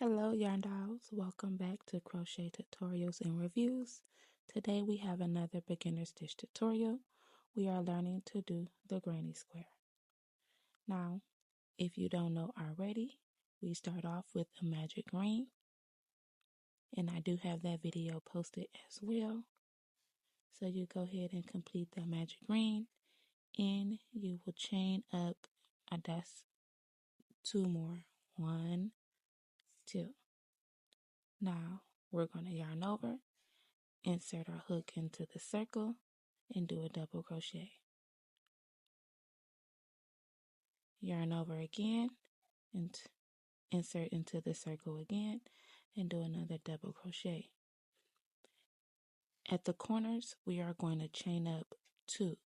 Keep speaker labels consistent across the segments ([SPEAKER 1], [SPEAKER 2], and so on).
[SPEAKER 1] Hello yarn dolls, welcome back to Crochet Tutorials and Reviews. Today we have another beginner stitch tutorial. We are learning to do the granny square. Now, if you don't know already, we start off with a magic ring, and I do have that video posted as well. So you go ahead and complete the magic ring, and you will chain up, that's two more, 1, 2. Now we're going to yarn over, insert our hook into the circle, and do a double crochet. Yarn over again, and insert into the circle again, and do another double crochet. At the corners, we are going to chain up 2.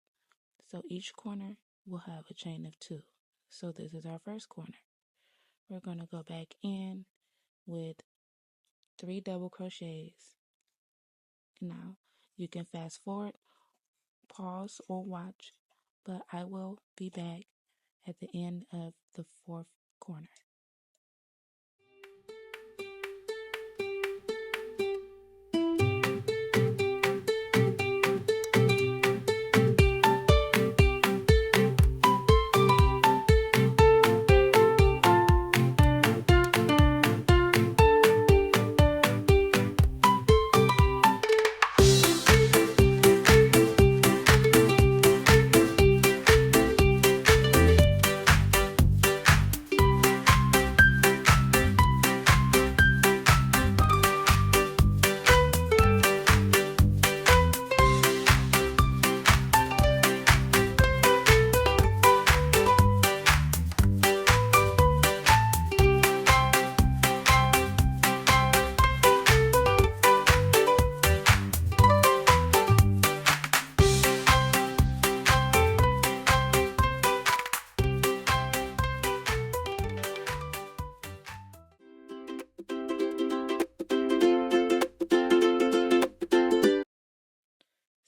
[SPEAKER 1] So each corner will have a chain of 2. So this is our first corner. We're going to go back in with 3 double crochets. Now, you can fast forward, pause, or watch, but I will be back at the end of the 4th corner.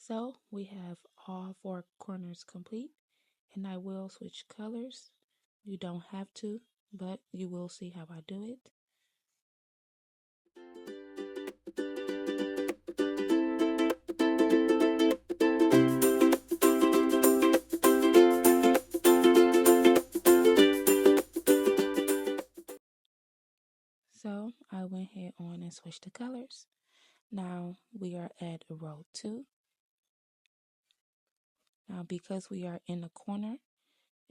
[SPEAKER 1] So we have all 4 corners complete, and I will switch colors. You don't have to, but you will see how I do it. So I went ahead on and switched the colors. Now we are at row 2. Now because we are in the corner,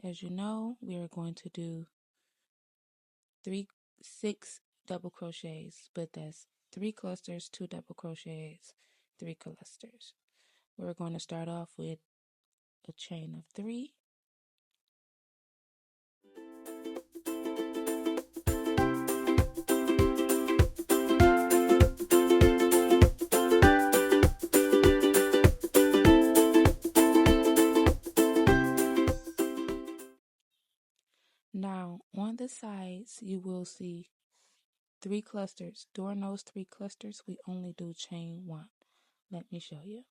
[SPEAKER 1] as you know, we are going to do 6 double crochets, but that's 3 clusters, 2 double crochets, 3 clusters. We're going to start off with a chain of 3. Now, on the sides, you will see 3 clusters. During those 3 clusters, we only do chain 1. Let me show you.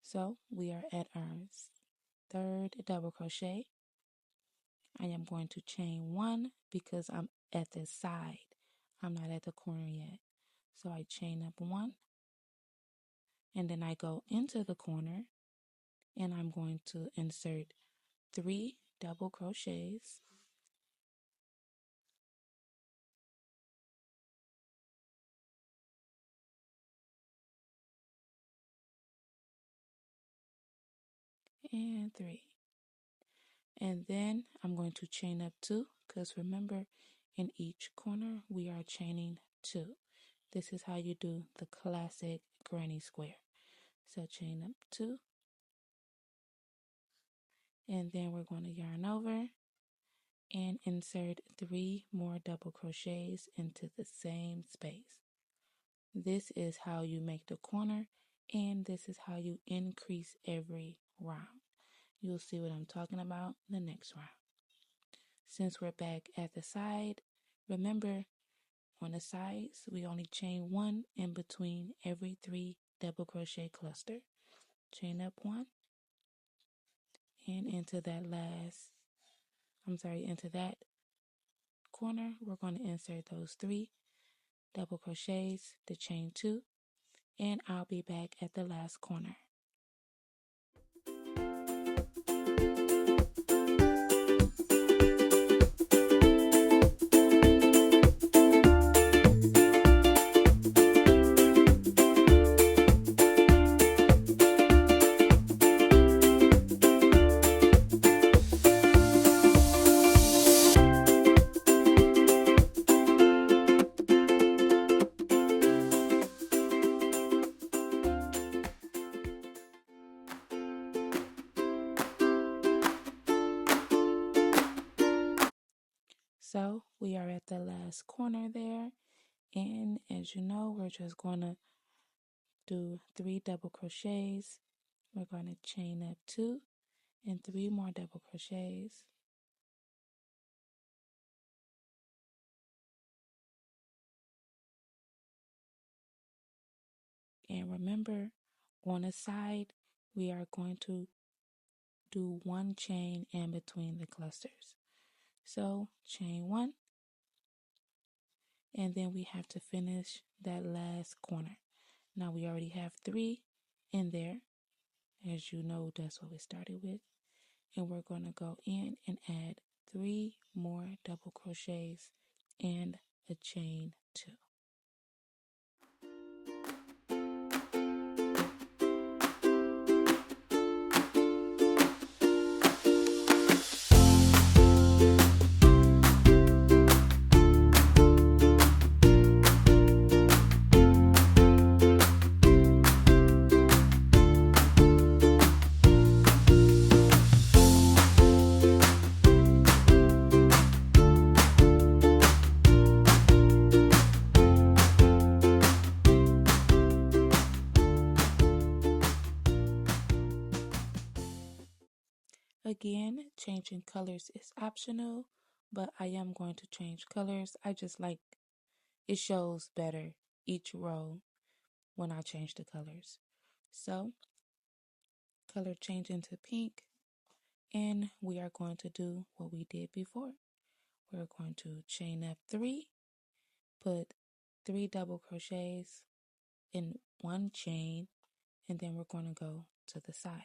[SPEAKER 1] So, we are at our 3rd double crochet. I am going to chain 1 because I'm at the side. I'm not at the corner yet. So, I chain up 1. And then I go into the corner, and I'm going to insert 3 double crochets. And 3. And then I'm going to chain up 2, because remember, in each corner we are chaining 2. This is how you do the classic granny square. So chain up 2, and then we're going to yarn over and insert 3 more double crochets into the same space. This is how you make the corner, and this is how you increase every round. You'll see what I'm talking about the next round. Since we're back at the side, remember, on the sides, we only chain 1 in between every 3 double crochet cluster. Chain up 1, and into that into that corner, we're going to insert those 3 double crochets to chain 2, and I'll be back at the last corner. So we are at the last corner there, and as you know, we're just going to do 3 double crochets. We're going to chain up 2 and 3 more double crochets. And remember, on the side, we are going to do 1 chain in between the clusters. So chain 1, and then we have to finish that last corner. Now we already have 3 in there. As you know, that's what we started with. And we're going to go in and add 3 more double crochets and a chain 2. Again, changing colors is optional, but I am going to change colors. I just like it shows better each row when I change the colors. So, color change into pink, and we are going to do what we did before. We're going to chain up 3, put 3 double crochets in 1 chain, and then we're going to go to the sides.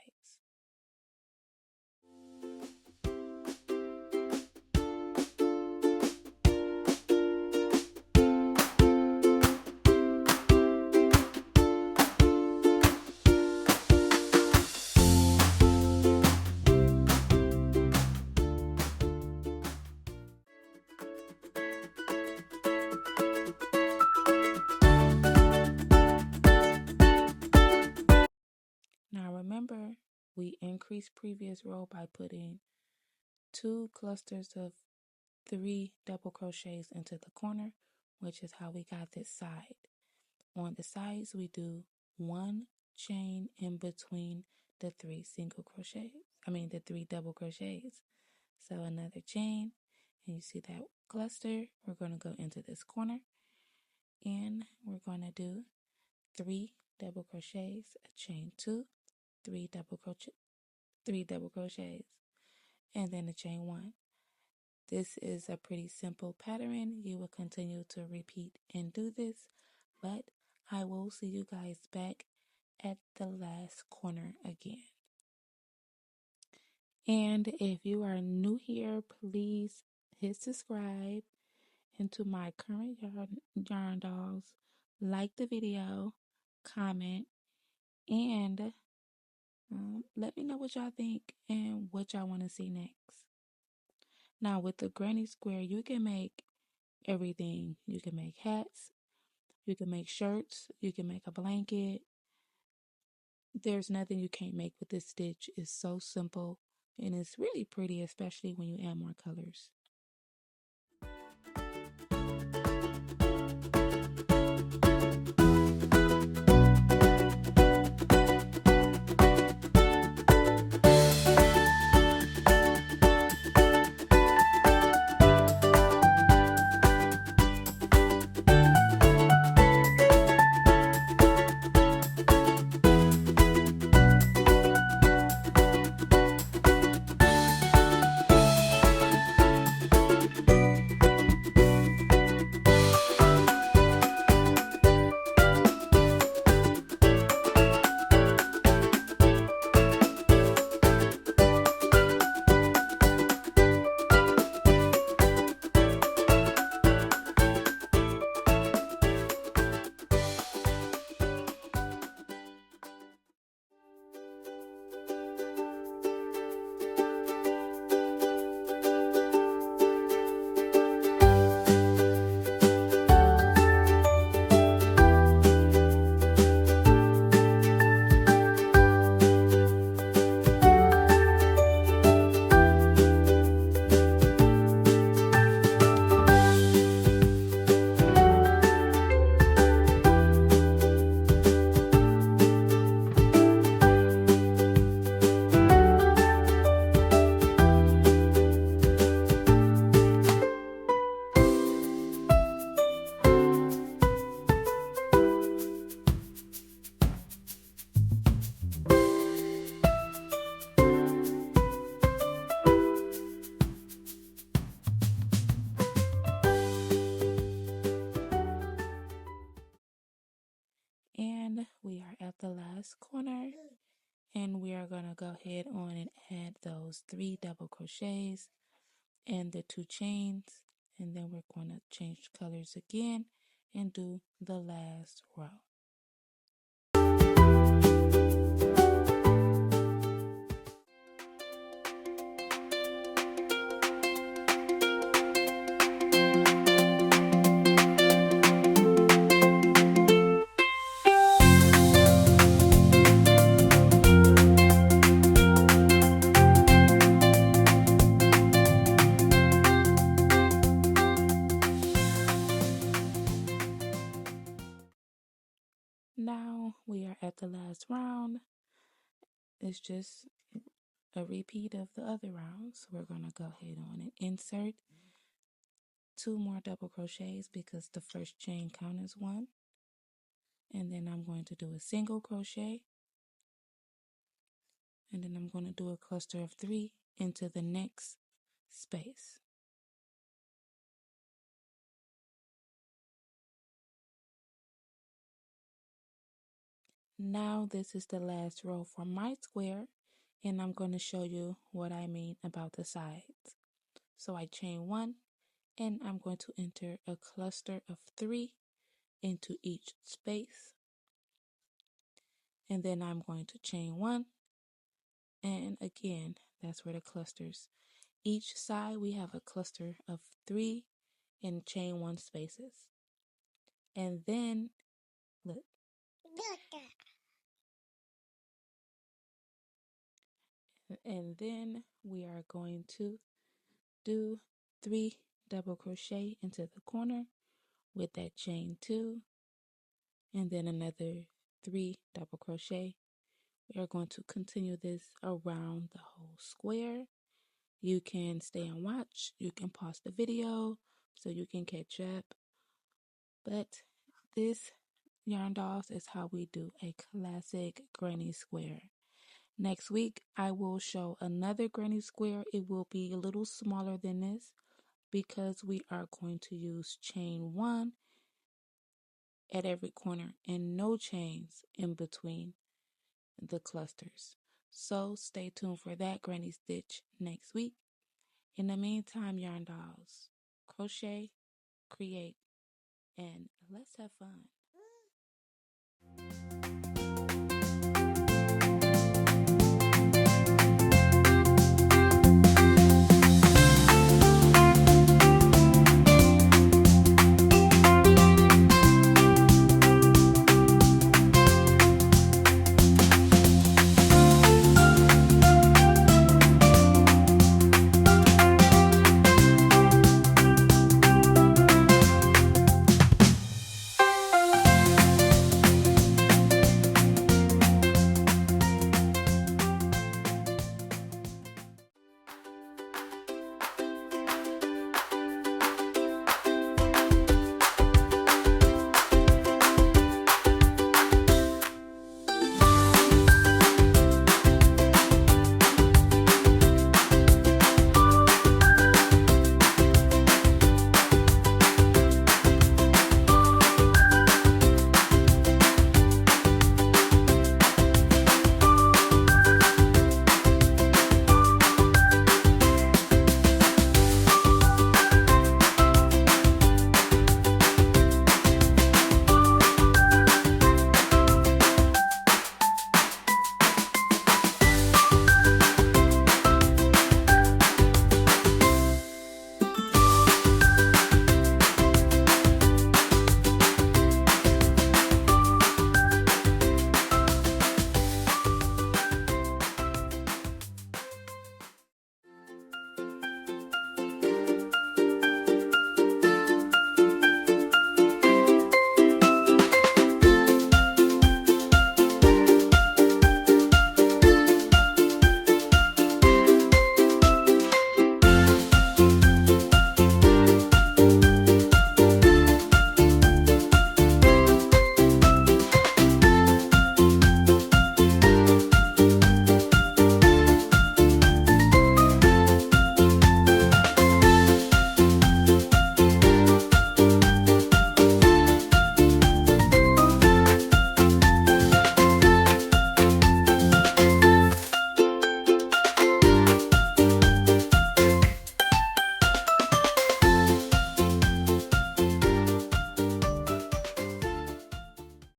[SPEAKER 1] Now remember, we increased previous row by putting 2 clusters of 3 double crochets into the corner, which is how we got this side. On the sides, we do 1 chain in between the 3 the 3 double crochets. So another chain, and you see that cluster, we're going to go into this corner, and we're going to do 3 double crochets, a chain 2, 3 double crochets, and then a chain 1. This is a pretty simple pattern. You will continue to repeat and do this, but I will see you guys back at the last corner again. And if you are new here, please hit subscribe. And to my current yarn dolls, like the video, comment, and let me know what y'all think and what y'all want to see next. Now with the granny square, you can make everything. You can make hats, you can make shirts, you can make a blanket. There's nothing you can't make with this stitch. It's so simple and it's really pretty, especially when you add more colors. And we are at the last corner, and we are going to go ahead on and add those 3 double crochets and the 2 chains, and then we're going to change colors again and do the last row. Now we are at the last round. It's just a repeat of the other rounds. We're going to go ahead on and insert 2 more double crochets because the first chain count as 1. And then I'm going to do a single crochet. And then I'm going to do a cluster of 3 into the next space. Now this is the last row for my square, and I'm going to show you what I mean about the sides. So I chain 1, and I'm going to enter a cluster of 3 into each space. And then I'm going to chain 1, and again, that's where the clusters. Each side we have a cluster of 3 in chain 1 spaces. And then, look. And then we are going to do 3 double crochet into the corner with that chain 2, and then another 3 double crochet. We are going to continue this around the whole square. You can stay and watch. You can pause the video so you can catch up. But this yarn dolls is how we do a classic granny square. Next week, I will show another granny square. It will be a little smaller than this because we are going to use chain 1 at every corner and no chains in between the clusters. So stay tuned for that granny stitch next week. In the meantime, yarn dolls, crochet, create, and let's have fun.